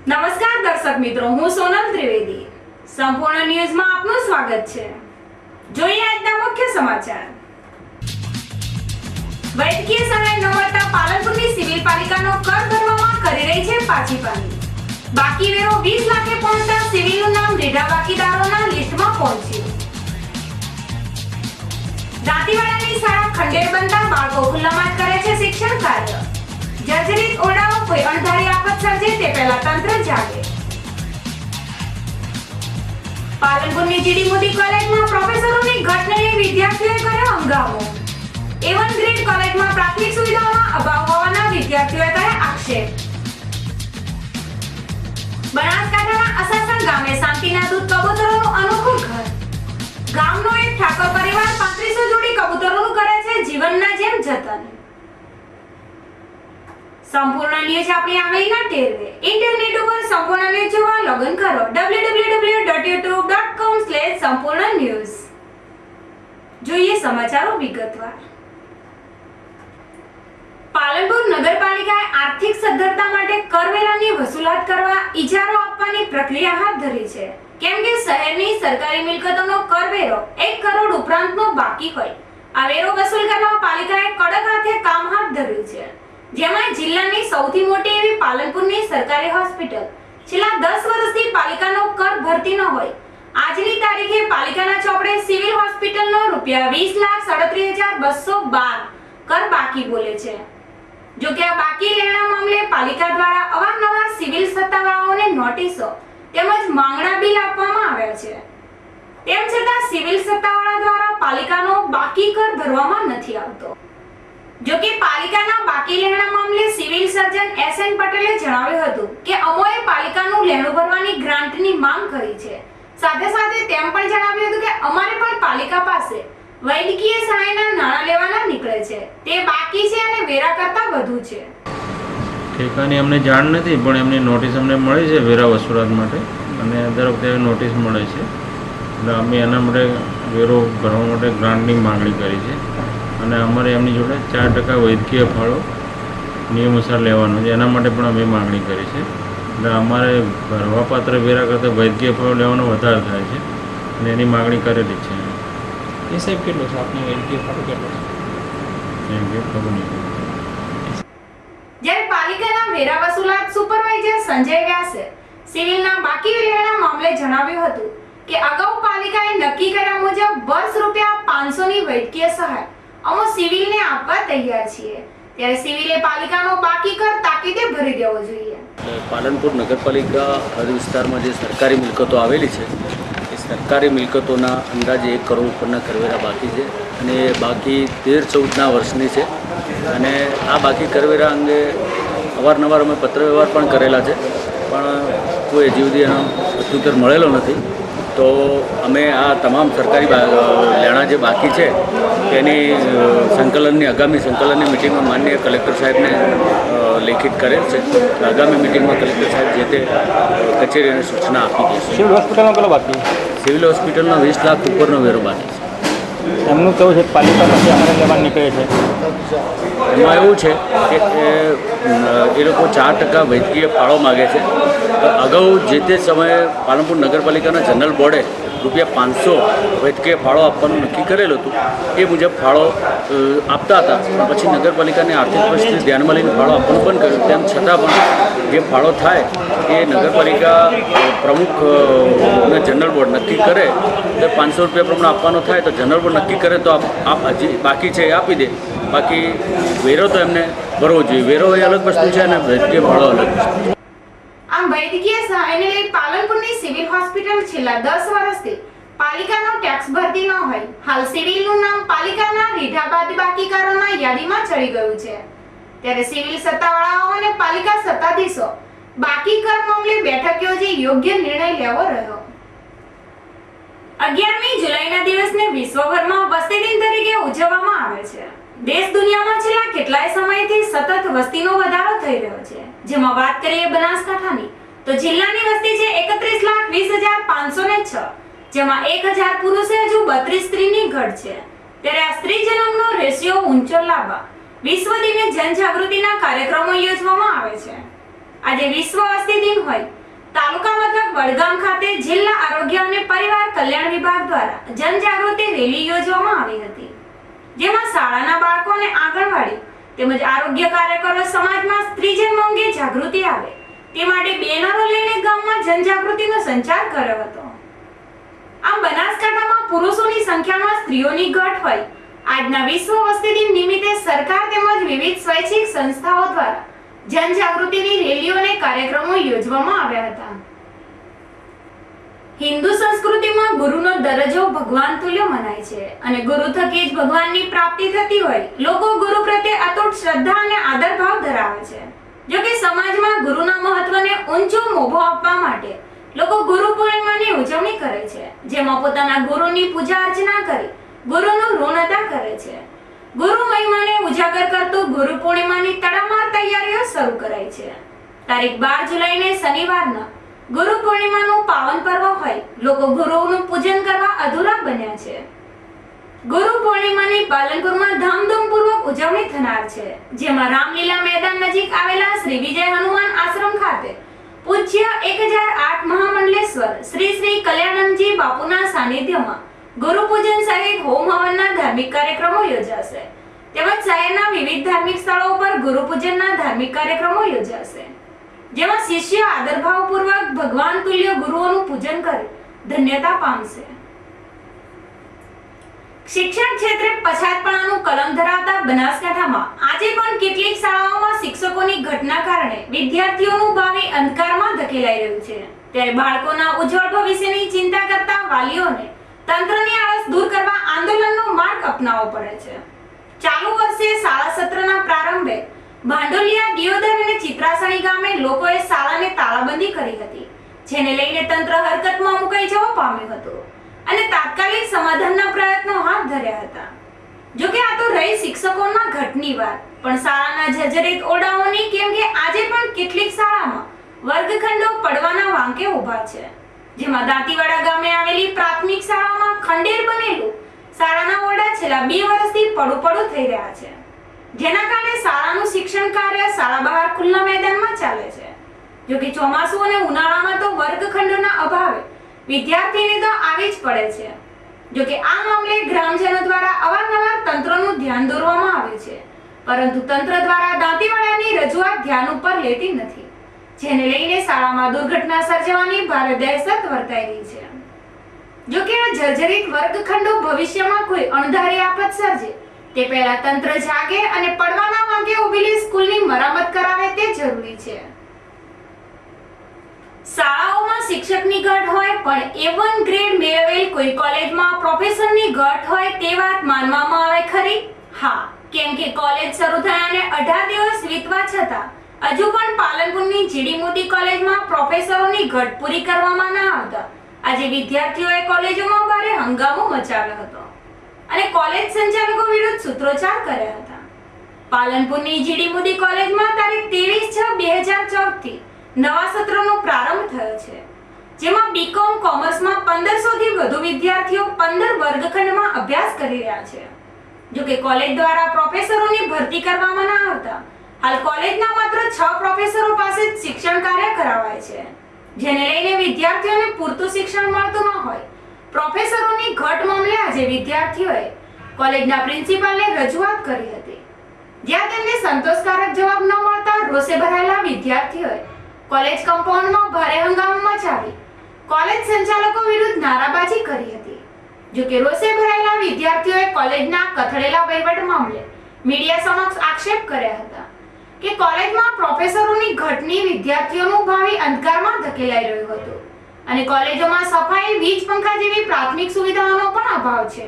નમસ્કાર દર્શક મિત્રો, હું સોનલ ત્રિવેદી. સંપૂર્ણ ન્યૂઝમાં આપનું સ્વાગત છે. જોઈએ આજના મુખ્ય સમાચાર. વૈદ્યકીય સહાય ન મળતા પાલનપુરની સિવિલ પાલિકાનો કર ભરવામાં કરી રહી છે પાછીપાની. બાકી વેરો 20 લાખે પહોંચતા સિવિલનું નામ લીધા બાકીદારોના લિસ્ટમાં પહોંચ્યું. દાંતીવાડાની શાળા ખંડેર બનતા બાળકો ખુલ્લામાં કરે છે શિક્ષણ કાર્ય. જર્જરિત ઓરડાઓ કોઈ અણધારી આફત સર્જે તે પહેલા તંત્ર જાગે. પાલનપુરની જીડી મોદી કોલેજમાં પ્રોફેસરોની ઘટનાએ વિદ્યાર્થીઓએ કર્યો હંગામો. A1 ગ્રેડ કોલેજમાં પ્રાથમિક સુવિધાઓના અભાવ હોવાના વિદ્યાર્થીઓએ કર્યા આક્ષેપ. બનાસકાંઠાના અસાસણ ગામે શાંતિના દૂત કબૂતરોનું અનોખું ઘર. ગામનો એક ઠાકોર પરિવાર 3500 જોડી કબૂતરોનું કરે છે જીવનના જેમ જતન. સંપૂર્ણ ન્યૂઝ આપણી આંગળીના ટેરવે. ઇન્ટરનેટ ઉપર સંપૂર્ણ ન્યૂઝ જોવા લોગિન કરો www.youtube.com/સંપૂર્ણ જોઈએ સમાચારો વિગતવાર. પાલનપુર નગરપાલિકાએ આર્થિક સદ્ધરતા માટે કરવેરાની વસૂલાત કરવા ઇજારો આપવાની પ્રક્રિયા હાથ ધરી છે. કેમ કે શહેરની સરકારી મિલકતોનો કરવેરો 1 કરોડ ઉપરાંતનો બાકી હોય. આ વેરો વસૂલ કરવા પાલિકાએ કડક હાથે કામ હાથ ધર્યું છે. જેમાં જિલ્લાની સૌથી મોટી એવી પાલનપુરની સરકારી હોસ્પિટલ છેલ્લા 10 વર્ષથી પાલિકાનો કર ભરતી ન હોય. આજની તારીખે પાલિકાના ચોપડે સિવિલ હોસ્પિટલનો ₹20,37,212 કર બાકી બોલે છે. જો કે આ બાકી લેણા મામલે પાલિકા દ્વારા અવારનવાર સિવિલ સત્તાવાળાઓને નોટિસો તેમજ માંગણા બિલ આપવામાં આવ્યા છે. તેમ છતાં સિવિલ સત્તાવાળા દ્વારા પાલિકાનો બાકી કર ભરવામાં નથી આવતો. જો કે પાલિકાના બાકી લેણા મામલે સિવિલ સર્જન SN પટેલે જણાવ્યું હતું કે અમોએ પાલિકાનું લેણું ભરવાની ગ્રાન્ટની માંગ કરી છે. સાથે સાથે તેમ પણ જણાવ્યું હતું કે અમારે પણ પાલિકા પાસે વૈદ્યકીય સહાયના નાણાં લેવાના નીકળે છે, તે બાકી છે અને વેરા કરતા વધુ છે. ઠેકાની અમને જાણ નથી, પણ એમની નોટિસ અમને મળી છે વેરા વસૂલાત માટે, અને દર વખતે નોટિસ મળે છે. એટલે અમે એના માટે વેરો ભરવા માટે ગ્રાન્ટની માંગણી કરી છે, અને અમારે એમની જોડે 4% વૈદ્યકીય ફાળો નિયમોસર લેવાનો છે, એના માટે પણ અમે માંગણી કરી છે. એટલે અમારે ભરવાપાત્ર વેરા કરતાં વૈદ્યકીય ફાળો લેવાનો વધારે થાય છે, અને એની માંગણી કરેલી છે. એ સાહેબ કેટલો છે આપનો વૈદ્યકીય ફાળો કેટલો છે એમ કે ખબર નહીં. જ્યારે પાલિકાના વેરા વસૂલાત સુપરવાઇઝર સંજય વ્યાસે સિવિલના બાકી વેરાના મામલે જણાવ્યું હતું કે અગાઉ પાલિકાએ નક્કી કર્યા મુજબ વર્ષ ₹500 ની વૈદ્યકીય સહાય અમે સિવિલને આપવા તૈયાર છીએ. ત્યારે સિવિલે પાલિકાનો બાકી કર તાકીદે ભરી દેવો જોઈએ. પાલનપુર નગરપાલિકા હદ વિસ્તારમાં જે સરકારી મિલકતો આવેલી છે, એ સરકારી મિલકતોના અંદાજે 1 કરોડ ઉપરના કરવેરા બાકી છે, અને એ બાકી 13-14ના વર્ષની છે. અને આ બાકી કરવેરા અંગે અવારનવાર અમે પત્ર વ્યવહાર પણ કરેલા છે, પણ કોઈ હજી સુધી એનો પ્રત્યુત્તર મળેલો નથી. તો અમે આ તમામ સરકારી લેણા જે બાકી છે તેની આગામી સંકલનની મિટિંગમાં માનનીય કલેક્ટર સાહેબને લેખિત કરેલ છે. આગામી મિટિંગમાં કલેક્ટર સાહેબ જે તે કચેરીને સૂચના આપી દેશે. સિવિલ હોસ્પિટલમાં કેટલો બાકી? સિવિલ હોસ્પિટલનો 20 લાખ ઉપરનો વેરો બાકી છે. એમનું કેવું છે પાલિકામાંથી અમારે લેવા નીકળે છે? એમાં એવું છે કે એ લોકો 4% વૈદ્યકીય ફાળો માગે છે. અગાઉ જે તે સમયે પાલનપુર નગરપાલિકાના જનરલ બોર્ડે ₹500 વૈદ્યકીય ફાળો આપવાનું નક્કી કરેલું હતું. એ મુજબ ફાળો આપતા હતા. પછી નગરપાલિકાની આર્થિક પરિસ્થિતિ ધ્યાનમાં લઈને ફાળો આપવાનું બંધ કર્યું. તેમ છતાં પણ જે ફાળો થાય એ નગરપાલિકા પ્રમુખ અને જનરલ બોર્ડ નક્કી કરે તો ₹500 પ્રમાણે આપવાનો થાય, તો જનરલ બોર્ડ નક્કી કરે તો હજી બાકી છે એ આપી દે. બાકી વેરો તો એમને ભરવો જોઈએ. વેરો એ અલગ વસ્તુ છે અને વૈદ્યકીય ફાળો અલગ વસ્તુ. આમ વૈદ્યકીય સહાયને લઈ પાલનપુરની સિવિલ હોસ્પિટલ છેલ્લા 10 વર્ષથી પાલિકાનો ટેક્સ ભરતી ન હોય. હાલ સિવિલનું નામ પાલિકાના રીઢા બાદબાકીકારોના યાદીમાં ચડી ગયું છે. ત્યારે સિવિલ સત્તાવાળાઓ અને પાલિકા સત્તાધીશો બાકી કર મામલે બેઠક યોજી યોગ્ય નિર્ણય લેવો રહ્યો. 11મી જુલાઈના દિવસને વિશ્વભરમાં વસ્તી દિન તરીકે ઉજવવામાં આવે છે. દેશ દુનિયામાં છેલ્લા કેટલાય સમયથી સતત વસ્તીનો વધારો થઈ રહ્યો છે. જેમાં વાત કરીએ બનાસકાંઠાની, તો જિલ્લાની વસ્તી છે 31,20,506, જેમાં 1000 પુરુષે હજુ 32 સ્ત્રીની ઘટ છે. ત્યારે આ સ્ત્રી જન્મનો રેશિયો ઊંચો લાવવા વિશ્વ દિને જનજાગૃતિના કાર્યક્રમો યોજવામાં આવે છે. આજે વિશ્વ વસ્તી દિન હોય તાલુકા મથક વડગામ ખાતે જિલ્લા આરોગ્ય અને પરિવાર કલ્યાણ વિભાગ દ્વારા જનજાગૃતિ રેલી યોજવામાં આવી હતી, જેમાં શાળાના બાળકો અને આંગણવાડી તેમજ આરોગ્ય કાર્યકરો સમાજમાં સ્ત્રીજન્મ અંગે જાગૃતિ આવે તે માટે બેનરો લઈને ગામમાં જનજાગૃતિનો સંચાર કર્યો હતો. આમ બનાસકાંઠામાં પુરુષોની સંખ્યામાં સ્ત્રીઓની ઘટ હોય આજના વિશ્વ વસ્તી દિન નિમિત્તે સરકાર તેમજ વિવિધ સ્વૈચ્છિક સંસ્થાઓ દ્વારા જનજાગૃતિની રેલીઓ અને કાર્યક્રમો યોજવામાં આવ્યા હતા. હિન્દુ સંસ્કૃતિમાં ગુરુનો દરજ્જો ભગવાન તુલ્ય મનાય છે અને ગુરુ થકી જ ભગવાનની પ્રાપ્તિ થતી હોય લોકો ગુરુ પ્રત્યે અતૂટ શ્રદ્ધા અને આદર ભાવ ધરાવે છે. જો કે સમાજમાં ગુરુના મહત્વને ઊંચો મોભો આપવા માટે લોકો ગુરુ પૂર્ણિમાની ઉજવણી કરે છે, જેમાં પોતાના ગુરુની પૂજા અર્ચના કરી ગુરુનું ઋણ અદા કરે છે. ગુરુ મહિમાને ઉજાગર કરતું ગુરુ પૂર્ણિમાની તડામાર તૈયારીઓ શરૂ કરાઈ છે. તારીખ 12 જુલાઈને શનિવારના ગુરુ પૂર્ણિમાનું પાવન પર્વ હોય લોકો ગુરુનું પૂજન કરવા અધૂરા બન્યા છે. ગુરુ પૂર્ણિમાની પાલનપુરમાં ધામધૂમપૂર્વક ઉજવણી થનાર છે, જેમાં રામલીલા મેદાન નજીક આવેલા શ્રી વિજય હનુમાન આશ્રમ ખાતે પૂજ્ય 1008 મહામંડલેશ્વર શ્રી શ્રી કલ્યાણંદજી બાપુના સાનિધ્યમાં ગુરુ પૂજન સહિત હોમ હવનના ધાર્મિક કાર્યક્રમો યોજાશે. તેમજ શહેરના વિવિધ ધાર્મિક સ્થળો પર ગુરુ પૂજનના ધાર્મિક કાર્યક્રમો યોજાશે, જેમાં શિષ્ય આદરભાવપૂર્વક ભગવાન તુલ્ય ગુરુઓનું પૂજન કરી ધન્યતા પામશે. શિક્ષણ ક્ષેત્રે પછાતપણાનું કલમ ધરાવતા બનાસકાંઠામાં આજે પણ કેટલીક શાળાઓમાં શિક્ષકોની ઘટના કારણે વિદ્યાર્થીઓનું ભાવિ અંધકારમાં ધકેલાઈ રહ્યું છે. ત્યારે બાળકોના ઉજ્જવળ ભવિષ્યની ચિંતા કરતા વાલીઓને તંત્રની આળસ દૂર કરવા આંદોલનનો માર્ગ અપનાવવો પડે છે. ચાલુ વર્ષે શાળા સત્રના પ્રારંભે ભાંડોલિયા, દિયોદર અને ચિત્રાસણી ગામે લોકોએ શાળાને તાળાબંધી કરી હતી, જેને લઈને તંત્ર હરકતમાં મુકાઈ જવા પામ્યું હતું અને તાત્કાલિક સમાધાનના પ્રયત્નો હાથ ધર્યા હતા. જો કે આ તો રહી શિક્ષકોના ઘટની વાત, પણ શાળાના જર્જરિત ઓરડાઓની, કેમ કે આજે પણ કેટલીક શાળામાં વર્ગખંડો પડવાના વાંકે ઊભા છે. જેમાં દાંતીવાડા ગામે આવેલી પ્રાથમિક શાળામાં ખંડેર બનેલું શાળાના ઓરડા છેલ્લા 2 વર્ષથી પડું થઈ રહ્યા છે, જેના કારણે શાળાનું શિક્ષણ કાર્ય શાળા બહાર ખુલ્લા મેદાનમાં ચાલે છે. જો કે ચોમાસું અને ઉનાળામાં તો વર્ગખંડોના અભાવે વિદ્યાર્થીને તો આવી જ પડે છે. જો કે આ મામલે ગ્રામજનો દ્વારા અવારનવાર તંત્રનું ધ્યાન દોરવામાં આવે છે, પરંતુ તંત્ર દ્વારા દાંતીવાડાની રજૂઆત ધ્યાન ઉપર લેતી નથી, જેને લઈને શાળામાં દુર્ઘટના સર્જવાની ભારે દહેશત વર્તાઈ રહી છે. જો કે આ જર્જરિત વર્ગખંડો ભવિષ્યમાં કોઈ અણધારી આફત સર્જે તે પહેલા તંત્ર જાગે અને પડવાના વાંકે ઊભેલી સ્કૂલની મરામત કરાવે તે જરૂરી છે. શાળાઓમાં શિક્ષકની ઘટ હોય પણ A1 ગ્રેડ મેળવેલ કોઈ કોલેજમાં પ્રોફેસરની ઘટ હોય તે વાત માનવામાં આવે ખરી? હા, કેમ કે કોલેજ શરૂ થયાને 18 દિવસ વીતવા છતાં હજુ પણ પાલનપુરની જીડી મોદી કોલેજમાં પ્રોફેસરોની ઘટ પૂરી કરવામાં ન આવતા આજે વિદ્યાર્થીઓએ કોલેજોમાં ભારે હંગામો મચાવ્યો હતો અને કોલેજ સંચાલકો વિરુદ્ધ સૂત્રોચ્ચાર કર્યા હતા. પાલનપુરની જીડી મોદી કોલેજમાં તારીખ 23/6/2014 થી નવા સત્રનો પ્રારંભ થયો છે, જેમાં બીકોમ કોમર્સમાં 1500 થી વધુ વિદ્યાર્થીઓ 15 વર્ગખંડમાં અભ્યાસ કરી રહ્યા છે. જો કે કોલેજ દ્વારા પ્રોફેસરોની ભરતી કરવામાં ન આવતા હાલ કોલેજના માત્ર 6 પ્રોફેસરો પાસે જ શિક્ષણ કાર્ય કરાવાય છે, જેને લઈને વિદ્યાર્થીઓને પૂરતું શિક્ષણ મળતું ન હોય. પ્રોફેસરોની ઘટ મામલે આજે વિદ્યાર્થીઓએ કોલેજના પ્રિન્સિપાલને રજૂઆત કરી હતી, જ્યાં તેમને સંતોષકારક જવાબ ન મળતા રોષે ભરાયેલા વિદ્યાર્થીઓએ કોલેજ કમ્પાઉન્ડમાં ભારે હંગામો મચાવી કોલેજ સંચાલકો વિરુદ્ધ નારાબાજી કરી હતી. જો કે રોષે ભરાયેલા વિદ્યાર્થીઓએ કોલેજના કથળેલા વહીવટ મામલે મીડિયા સમક્ષ આક્ષેપ કર્યા હતા કે કોલેજમાં પ્રોફેસરોની ઘટની વિદ્યાર્થીઓનું ભાવિ અંધકારમાં ધકેલાઈ રહ્યું હતું અને કોલેજોમાં સફાઈ, વીજ પંખા જેવી પ્રાથમિક સુવિધાઓનો પણ અભાવ છે.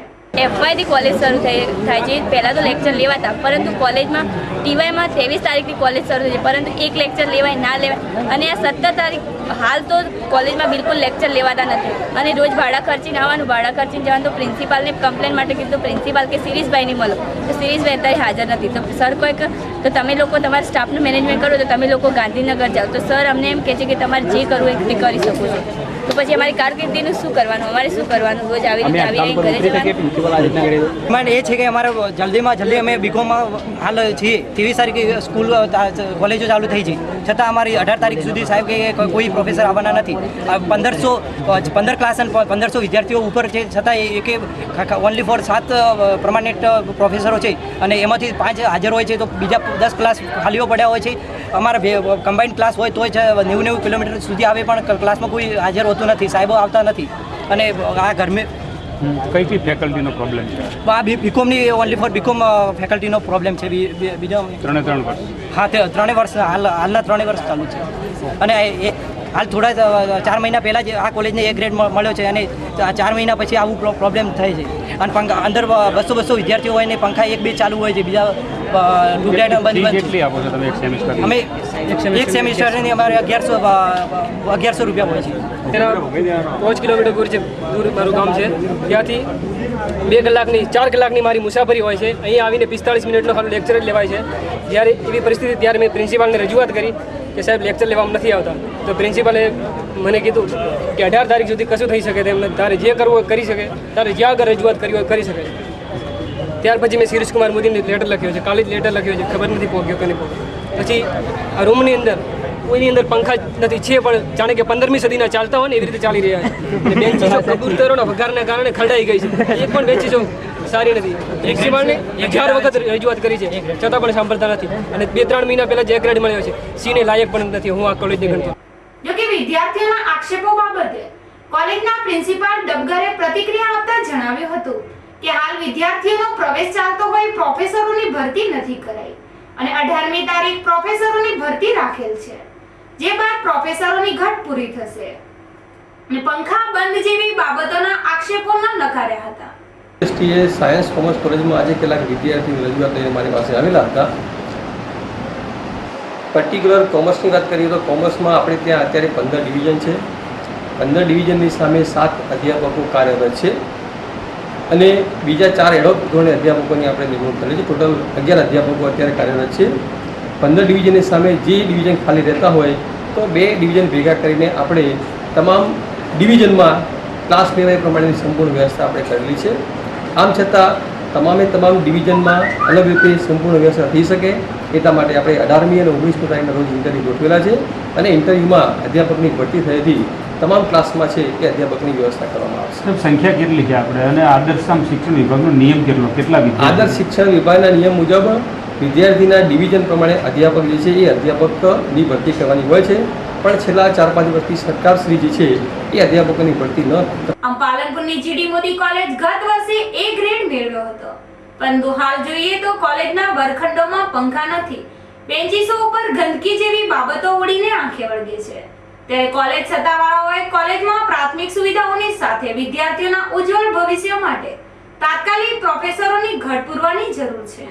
FYથી કોલેજ શરૂ થાય છે. પહેલાં તો લેક્ચર લેવાતા, પરંતુ કોલેજમાં TYમાં 23 તારીખથી કોલેજ શરૂ થઈ છે, પરંતુ એક લેક્ચર લેવાય ના લેવાય અને આ 17 તારીખ હાલ તો કોલેજમાં બિલકુલ લેક્ચર લેવાતા નથી અને રોજ ભાડા ખર્ચીને આવવાનું, ભાડા ખર્ચીને જવાનું. તો પ્રિન્સિપાલને કમ્પ્લેન માટે કીધું, પ્રિન્સિપાલ કે શિરીષભાઈને મળો, તો શિરીષભાઈ અત્યારે હાજર નથી. તો સર કહે કે તો તમે લોકો તમારા સ્ટાફનું મેનેજમેન્ટ કરો, તો તમે લોકો ગાંધીનગર જાઓ. તો સર અમને એમ કહે છે કે તમારે જે કરવું એ કરી શકો છો. તો પછી અમારી કારકિર્દીનું શું કરવાનું, અમારે શું કરવાનું? રોજ આવી રીતે ઘરે જવાનું. પ્રિન્સિપલ આ રીતના કરી ડિમાન્ડ એ છે કે અમારે જલ્દીમાં જલ્દી અમે બીકોમમાં હાલ છીએ 23 તારીખે સ્કૂલ કોલેજો ચાલુ થઈ છે છતાં અમારી 18 તારીખ સુધી સાહેબ કે કોઈ પ્રોફેસર આવવાના નથી 15 ક્લાસ અને 1500 વિદ્યાર્થીઓ ઉપર છે છતાં એક ઓનલી ફોર 7 પરમાનન્ટ પ્રોફેસરો છે અને એમાંથી 5 હાજર હોય છે તો બીજા 10 ક્લાસ ખાલીઓ પડ્યા હોય છે અમારા કમ્બાઇન્ડ ક્લાસ હોય તો 90 કિલોમીટર સુધી આવે પણ ક્લાસમાં કોઈ હાજર હોતું નથી સાહેબો આવતા નથી અને આ ઘરમે કઈ ફેકલ્ટીનો પ્રોબ્લેમ છે આ બીકોમની ઓનલી ફોર બીકોમ ફેકલ્ટીનો પ્રોબ્લેમ છે બીજા 3 વર્ષ હા તે 3 વર્ષ હાલના 3 વર્ષ ચાલુ છે અને હાલ થોડા 4 મહિના પહેલાં જ આ કોલેજને A ગ્રેડ મળ્યો છે અને 4 મહિના પછી આવું પ્રોબ્લેમ થાય છે અને અંદર 200 વિદ્યાર્થીઓ હોય ને પંખા 1-2 ચાલુ હોય છે બીજા ટ્યુબલાઇટ બંધ કેટલી આપો છો તમે એક સેમિસ્ટર અમે એક સેમિસ્ટરની અમારે 1100 રૂપિયા હોય છે તેના 5 કિલોમીટર દૂર મારું ગામ છે ત્યાંથી 2 કલાકની 4 કલાકની મારી મુસાફરી હોય છે અહીં આવીને 45 મિનિટનો ખાલી લેક્ચર જ લેવાય છે જ્યારે એવી પરિસ્થિતિ ત્યારે મેં પ્રિન્સિપાલને રજૂઆત કરી કે સાહેબ લેક્ચર લેવામાં નથી આવતા તો પ્રિન્સિપાલે મને કીધું કે 18 તારીખ સુધી કશું થઈ શકે તેમ નથી તારે જે કરવું હોય કરી શકે તારે જ્યાં આગળ રજૂઆત કરવી હોય કરી શકે ત્યાર પછી મેં શિરીષ કુમાર મોદીને લેટર લખ્યો છે કાલે જ લેટર લખ્યો છે ખબર નથી પહોંચ્યો કે નહીં પહોંચ્યો પછી આ રૂમની અંદર કોઈની અંદર પંખા નથી છે પણ જાણે કે 15મી સદીના ચાલતા હોય ને એવી રીતે ચાલી રહ્યા છે બેન્ચીસો કબૂતરોના વઘારના કારણે ખરડાઈ ગઈ છે એક પણ બેન્ચીસો સારી નથી પ્રિન્સિપાલને 1000 વખત રજૂઆત કરી છે છતાં પણ સાંભળતા નથી અને 2-3 મહિના પહેલા જે ગ્રેડ મળ્યો છે સીને લાયક પણ નથી હું આ કોલેજને ગણતો જોકે વિદ્યાર્થીઓના આક્ષેપો બાબતે કોલેજના પ્રિન્સિપાલ ડબગરે પ્રતિક્રિયા આપતા જણાવ્યું હતું કે હાલ વિદ્યાર્થીઓનો પ્રવેશ ચાલતો હોય પ્રોફેસરોની ભરતી નથી કરાઈ અને 18મી તારીખ પ્રોફેસરોની ભરતી રાખેલ છે જે બાદ પ્રોફેસરોની ઘટ પૂરી થશે અને પંખા બંધ જેવી બાબતોના આક્ષેપો ન નકાર્યા હતા એસટીએ સાયન્સ કોમર્સ કોલેજમાં આજે કેટલાક વિદ્યાર્થીઓ રજૂઆત લઈને મારી પાસે આવેલા હતા પર્ટિક્યુલર કોમર્સની વાત કરીએ તો કોમર્સમાં આપણે ત્યાં અત્યારે 15 ડિવિઝન છે 15 ડિવિઝનની સામે 7 અધ્યાપકો કાર્યરત છે અને બીજા 4 એડોપ ધોરણે અધ્યાપકોની આપણે નિમણૂક કરેલી છે ટોટલ 11 અધ્યાપકો અત્યારે કાર્યરત છે 15 ડિવિઝનની સામે જે ડિવિઝન ખાલી રહેતા હોય તો 2 ડિવિઝન ભેગા કરીને આપણે તમામ ડિવિઝનમાં ક્લાસ લેવાય પ્રમાણેની સંપૂર્ણ વ્યવસ્થા આપણે કરેલી છે આમ છતાં તમામ ડિવિઝનમાં અલગ રીતે સંપૂર્ણ વ્યવસ્થા થઈ શકે એટલા માટે આપણે 18મી અને 19મી તારીખના રોજ ઇન્ટરવ્યૂ ગોઠવેલા છે અને ઇન્ટરવ્યૂમાં અધ્યાપકની ભરતી થયેથી તમામ ક્લાસમાં છે એ અધ્યાપકની વ્યવસ્થા કરવામાં આવશે સંખ્યા કેટલી છે આપણે અને આદર્શ શિક્ષણ વિભાગનો નિયમ કેટલા આદર્શ શિક્ષણ વિભાગના નિયમ મુજબ વિદ્યાર્થીના ડિવિઝન પ્રમાણે અધ્યાપક જે છે એ અધ્યાપકની ભરતી કરવાની હોય છે પણ છેલ્લા 4-5 વર્ષથી સરકારશ્રી જે છે એ અધ્યાપકોની ભરતી ન આમ પાલનપુરની જીડી મોદી કોલેજ ગત વર્ષે A ગ્રેડ મેળવ્યો હતો પરંતુ હાલ જોઈએ તો કોલેજના વર્ગખંડોમાં પંખા નથી બેન્ચીસો ઉપર ગંદકી જેવી બાબતો ઉડીને આંખે વળગે છે ત્યારે કોલેજ સત્તાવાળાઓએ કોલેજમાં પ્રાથમિક સુવિધાઓની સાથે વિદ્યાર્થીઓના ઉજ્જવળ ભવિષ્ય માટે તાત્કાલિક પ્રોફેસરોની ઘટ પૂરવાની જરૂર છે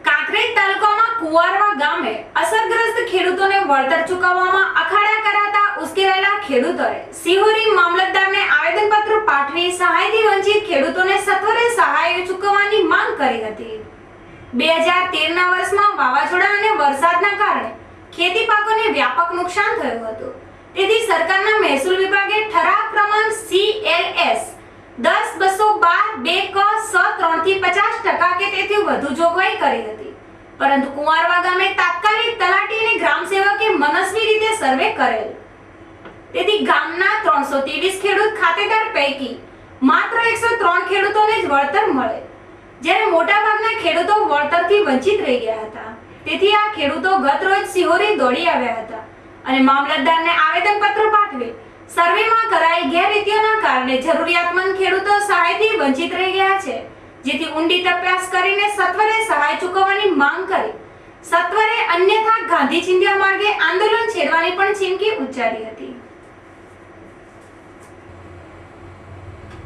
કાંકરેજ તાલુકામાં કુવારવા ગામે અસરગ્રસ્ત ખેડૂતોને વળતર ચૂકવવામાં અખાડા કરાતા ઉશ્કેરાયેલા ખેડૂતોએ સિહોરી મામલતદારને આવેદનપત્ર પાઠવી સહાયથી વંચિત ખેડૂતોને સત્વરે સહાય ચૂકવવાની માંગ કરી હતી 2013ના વર્ષમાં વાવાઝોડા અને વરસાદના કારણે ખેતી પાકોને વ્યાપક નુકસાન થયું હતું તેથી સરકારના મહેસૂલ વિભાગે ઠરાવ ક્રમાંક CLS 10-212-2 ક સ 3 થી 50% કે તેથી વધુ જોગવાઈ કરી હતી પરંતુ કુંવારવા ગામે તાત્કાલિક તલાટી અને ગ્રામસેવકે મનસ્વી રીતે સર્વે કરેલ તેથી ગામના 323 ખેડૂત ખાતેદાર પૈકી માત્ર 103 ખેડૂતોને જ વળતર મળે જ્યારે મોટાભાગના ખેડૂતો વળતરથી વંચિત રહી ગયા હતા તેથી આ ખેડૂતો ગત રોજ સિહોરી દોડી આવ્યા હતા અને મામલતદારને આવેદનપત્ર પાઠવી સર્વેમાં કરાયેલ ગેરરીતિઓના કારણે જરૂરિયાતમંદ ખેડૂતો સહાયથી વંચિત રહી ગયા છે જેથી ઊંડી તપાસ કરીને સત્વરે સહાય ચૂકવવાની માંગ કરી સત્વરે અન્યથા ગાંધી ચિંધ્યા માર્ગે આંદોલન છેડવાની પણ ચીમકી ઉચ્ચારી હતી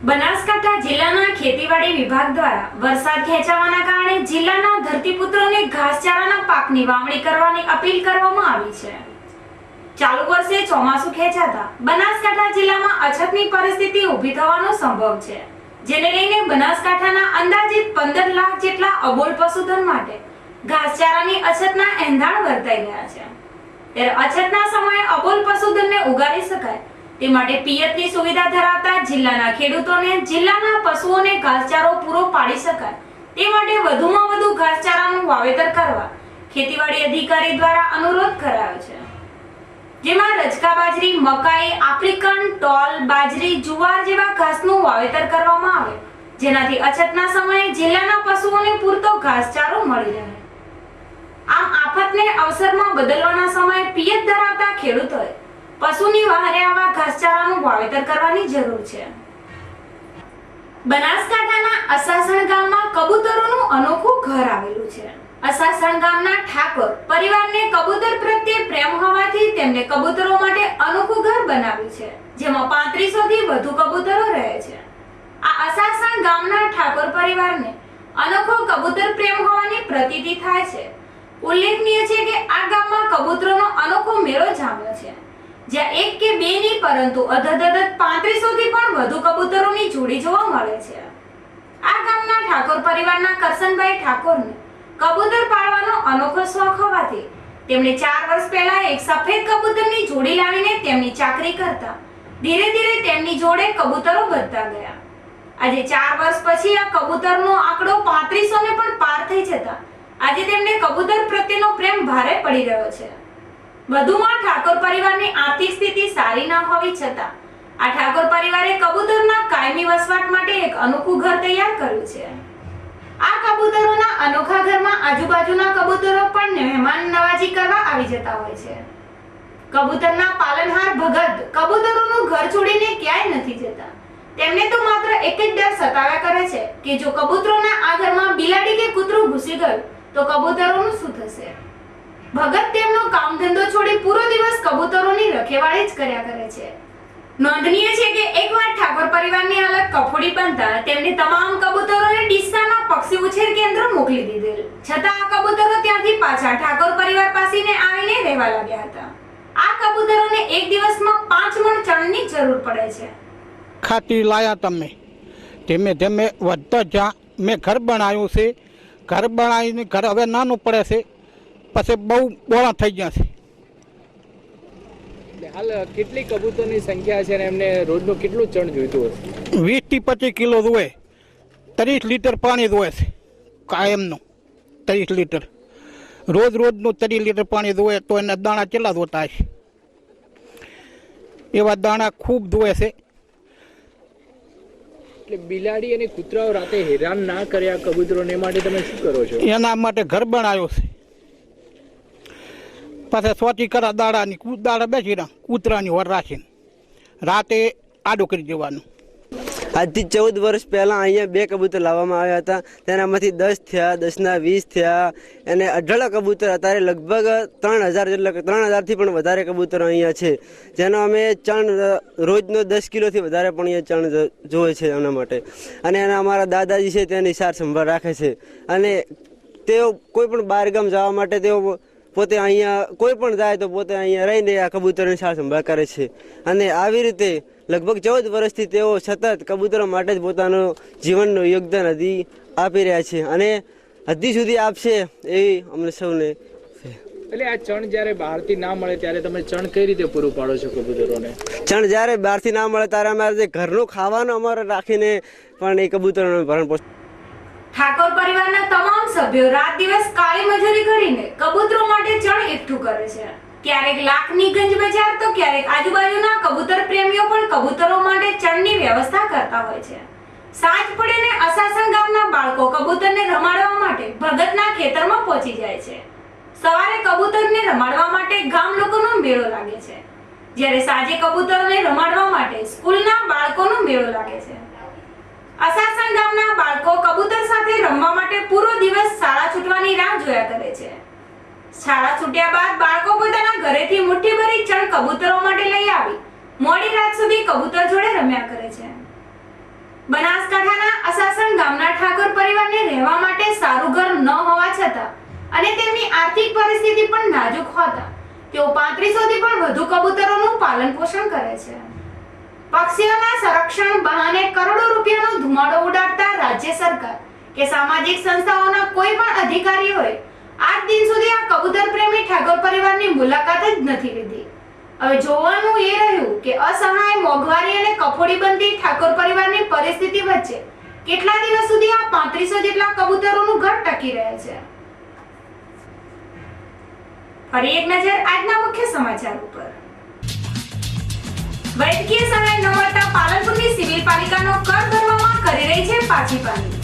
બનાસકાંઠા જિલ્લાના ખેતીવાડી વિભાગ દ્વારા વરસાદ ખેંચાવાના કારણે જિલ્લાના ધરતીપુત્રોને ઘાસચારાના પાકની વાવણી કરવાની અપીલ કરવામાં આવી છે ચાલુ વર્ષે ચોમાસું ખેંચાતા બનાસકાંઠા જિલ્લામાં અછતની પરિસ્થિતિ ઊભી થવાનો સંભવ છે જેને લઈને બનાસકાંઠાના અંદાજિત 15 લાખ જેટલા અબોલ પશુધન માટે ઘાસચારાની અછતના એંધાણ વર્તાઈ ગયા છે ત્યારે અછતના સમયે અબોલ પશુધનને ઉગાડી શકાય તે માટે પિયતની સુવિધા ધરાવતા જિલ્લાના ખેડૂતોને જિલ્લાના પશુઓને ઘાસચારો પૂરો પાડી શકાય તે માટે વધુમાં વધુ ઘાસચારાનું વાવેતર કરવા ખેતીવાડી અધિકારી દ્વારા અનુરોધ કરાયો છે, જેમાં રજકા બાજરી, મકાઈ, આફ્રિકન ટોલ, બાજરી, જુવાર જેવા ઘાસનું વાવેતર કરવામાં આવે, જેનાથી અછતના સમયે જિલ્લાના પશુઓને પૂરતો ઘાસચારો મળી રહે. આમ આફતને અવસરમાં બદલવાના સમયે પિયત ધરાવતા ખેડૂતોએ પશુની વહારે આવા ઘાસચારાનું વાવેતર કરવાની જરૂર છે. બનાસકાંઠાના અસાસણ ગામમાં કબૂતરોનું અનોખું ઘર આવેલું છે. અસાસણ ગામના ઠાકોર પરિવારને કબૂતર પ્રત્યે પ્રેમ હોવાથી તેમને કબૂતરો માટે અનોખું ઘર બનાવ્યું છે, જેમાં 3500 થી વધુ કબૂતરો રહે છે. આ અસાસણ ગામના ઠાકોર પરિવારને અનોખો કબૂતર પ્રેમ હોવાની પ્રતીતિ થાય છે. ઉલ્લેખનીય છે કે આ ગામમાં કબૂતરોનો અનોખો મેળો જામ્યો છે, જ્યાં એક કે બે નહીં પરંતુ અધધધ 3500 થી પણ વધુ કબૂતરોની જોડી જોવા મળે છે. આ ગામના ઠાકોર પરિવારના કરશનભાઈ ઠાકોરને કબૂતર પાળવાનો અનોખો શોખ હોવાથી તેમણે 4 વર્ષ પહેલા એક સફેદ કબૂતરની જોડી લાવીને તેમની ચાકરી કરતા ધીરે ધીરે તેમની જોડે કબૂતરો વધતા ગયા. આજે 4 વર્ષ પછી આ કબૂતરનો આંકડો 3500 ને પણ પાર થઈ જતા આજે તેમને કબૂતર પ્રત્યેનો પ્રેમ ભારે પડી રહ્યો છે. વધુમાં ઠાકોર પરિવારની આર્થિક સ્થિતિ સારી ન હોવી છતાં આ ઠાકોર પરિવારે કબૂતરના કાયમી વસવાટ માટે એક અનોખું ઘર તૈયાર કર્યું છે. આ કબૂતરોના અનોખા ઘરમાં આજુબાજુના કબૂતરો પણ મહેમાન નવાજી કરવા આવી જતા હોય છે. કબૂતરના પાલનહાર ભગત કબૂતરોનું ઘર છોડીને ક્યાંય નથી જતા. તેમને તો માત્ર એક જ ડર સતાવ્યા કરે છે કે જો કબૂતરોના આ ઘરમાં બિલાડી કે કૂતરું ઘૂસી ગયું તો કબૂતરોનું શું થશે. ભગત તેમનો કામ ધંધો છોડી પૂરો દિવસ કબૂતરોની રખેવાળી જ કર્યા કરે છે. નોંધનીય છે કે એકવાર ઠાકોર પરિવારની હાલત કફોડી બનતા તેમણે તમામ કબૂતરોને ડીસાના પક્ષી ઉછેર કેન્દ્ર મોકલી દીધેલ, છતાં આ કબૂતરો ત્યાંથી પાછા ઠાકોર પરિવાર પાસેને આવીને રહેવા લાગ્યા હતા. આ કબૂતરોને એક દિવસમાં 5 મણ ચણની જરૂર પડે છે. ખાતી લાયા તમે ધીમે ધીમે વધતા જ્યાં મેં ઘર બનાવ્યું છે. ઘર બનાવીને ઘર હવે નાનું પડે છે, પછી બહુ બોળા થઈ ગયા છે. હાલ કેટલી કબૂતરની સંખ્યા છે અને એમને રોજનું કેટલું ચણ જોઈતું હશે? 20 થી 25 કિલો જોવે. 30 લીટર પાણી જોવે છે કાયમનું. 30 લીટર રોજનું 30 લીટર પાણી જોવે તો એના દાણા કેટલા જોતા હશે? એવા દાણા ખૂબ જોવે છે. એટલે બિલાડી અને કૂતરાઓ રાતે હેરાન ના કર્યા કબૂતરોને માટે તમે શું કરો છો? એના માટે ઘર બનાવ્યો છે. પછી સ્વાતી કરા દાડાની દાડા બેસી રહ્યા કૂતરાની વર રાખીને રાતે આડું કરી દેવાનું. આજથી 14 વર્ષ પહેલાં અહીંયા 2 કબૂતર લાવવામાં આવ્યા હતા. તેનામાંથી 10 થયા, 10ના 20 થયા અને અઢળક કબૂતર અત્યારે લગભગ 3000 જેટલા 3000થી પણ વધારે કબૂતરો અહીંયા છે, જેનો અમે ચણ રોજનો 10 કિલોથી વધારે પણ અહીંયા ચણ જોવે છે એના માટે. અને એના અમારા દાદાજી છે તેની સાર સંભાળ રાખે છે અને તેઓ કોઈ પણ બહારગામ જવા માટે તેઓ પોતે અહીંયા કોઈ પણ જાય તો પોતે અહીંયા રહીને આ કબૂતરોની સાર સંભાળ કરે છે. અને આવી રીતે લગભગ 14 વર્ષથી તેઓ સતત કબૂતરો માટે જ પોતાનું જીવનનું યોગદાન હજી આપી રહ્યા છે અને હજી સુધી આપશે એવી અમને સૌને. એટલે આ ચણ જ્યારે બહારથી ના મળે ત્યારે તમે ચણ કઈ રીતે પૂરું પાડો છો કબૂતરોને? ચણ જ્યારે બહારથી ના મળે ત્યારે અમારે જે ઘરનું ખાવાનું અમારે રાખીને પણ એ કબૂતરોનું ભરણ પોષણ. ઠાકોર પરિવારના તમામ સભ્યો રાત દિવસ કાળી મજૂરી કરીને કબૂતરો માટે ચણ એકઠું કરે છે. ક્યારેક લાખની ગંજ બજાર તો ક્યારેક આજુબાજુના કબૂતર પ્રેમીઓ પણ કબૂતરો માટે ચણની વ્યવસ્થા કરતા હોય છે. સાંજ પડે ને અસાસણ ગામના બાળકો કબૂતરને રમાડવા માટે ભગતના ખેતરમાં પહોંચી જાય છે. સવારે કબૂતરને રમાડવા માટે ગામ લોકોનો મેળો લાગે છે, જ્યારે સાંજે કબૂતરોને રમાડવા માટે સ્કૂલના બાળકોનો મેળો લાગે છે. અસાસણ ગામના બાળકો કબૂતર સાથે રમવા માટે પૂરો દિવસ શાળા છૂટવાની રાહ જોયા કરે છે. શાળા છૂટ્યા બાદ બાળકો પોતાના ઘરેથી મુઠ્ઠીભરી ચણ કબૂતરો માટે લઈ આવી મોડી રાત સુધી કબૂતર જોડે રમ્યા કરે છે. બનાસકાંઠાના અસાસણ ગામના ઠાકોર પરિવારને રહેવા માટે સારું ઘર ન હોવા છતાં અને તેમની આર્થિક પરિસ્થિતિ પણ નાજુક હોતા તેઓ 3500 થી પણ વધુ કબૂતરોનું પાલન પોષણ કરે છે. પક્ષીઓના સંરક્ષણ બહાને કરોડો રૂપિયાનો ધુમાડો ઉડાડતા રાજ્ય સરકાર કે સામાજિક સંસ્થાઓના કોઈ પણ અધિકારીઓએ આજ દિન સુધી આ કબૂતર પ્રેમી ઠાકોર પરિવારની મુલાકાત જ નથી લીધી હવે જોવાનું એ રહ્યું કે અસહાય મોંઘવારી અને કફોડી બનતી ઠાકોર પરિવારની પરિસ્થિતિ વચ્ચે કેટલા દિવસ સુધી આ 3500 જેટલા કબૂતરોનું ઘર ટકી રહે છે. ફરી એક નજર આજના મુખ્ય સમાચાર ઉપર. વૈદ્યકીય સહાય ન મળતા પાલનપુરની સિવિલ પાલિકાનો કર ભરવામાં કરી રહી છે પાછીપાની.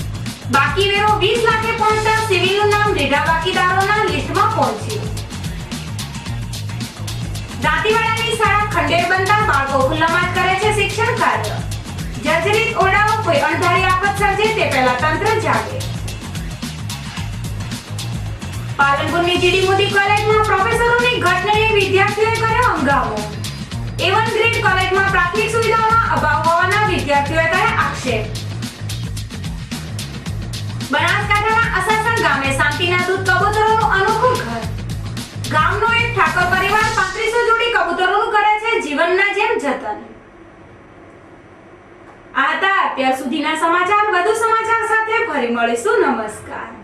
બાકી વેરો 20 લાખે પહોંચતા સિવિલનું નામ રીઢા બાકીદારોના લિસ્ટમાં પહોંચ્યું. દાંતીવાડાની શાળા ખંડેર બનતા બાળકો ખુલ્લામાં કરે છે શિક્ષણ કાર્ય. જર્જરિત ઓરડાઓ કોઈ અણધારી આફત સર્જે તે પહેલા તંત્ર જાગે. પાલનપુરની જીડી મોદી કોલેજમાં પ્રોફેસરોની ઘટનાએ વિદ્યાર્થીઓએ કર્યો હંગામો. A1 ગ્રેડ કોલેજમાં પ્રાથમિક સુવિધાઓના અભાવ હોવાના વિદ્યાર્થીઓએ કર્યા આક્ષેપ. બનાસકાંઠાના અસાસણ ગામે શાંતિના દૂત કબૂતરોનું અનોખું ઘર. ગામનો એક ઠાકોર પરિવાર 3500 જોડી કબૂતરોનું કરે છે જીવનના જેમ જતન. આ હતા અત્યાર સુધીના સમાચાર. વધુ સમાચાર સાથે ફરી મળીશું. નમસ્કાર.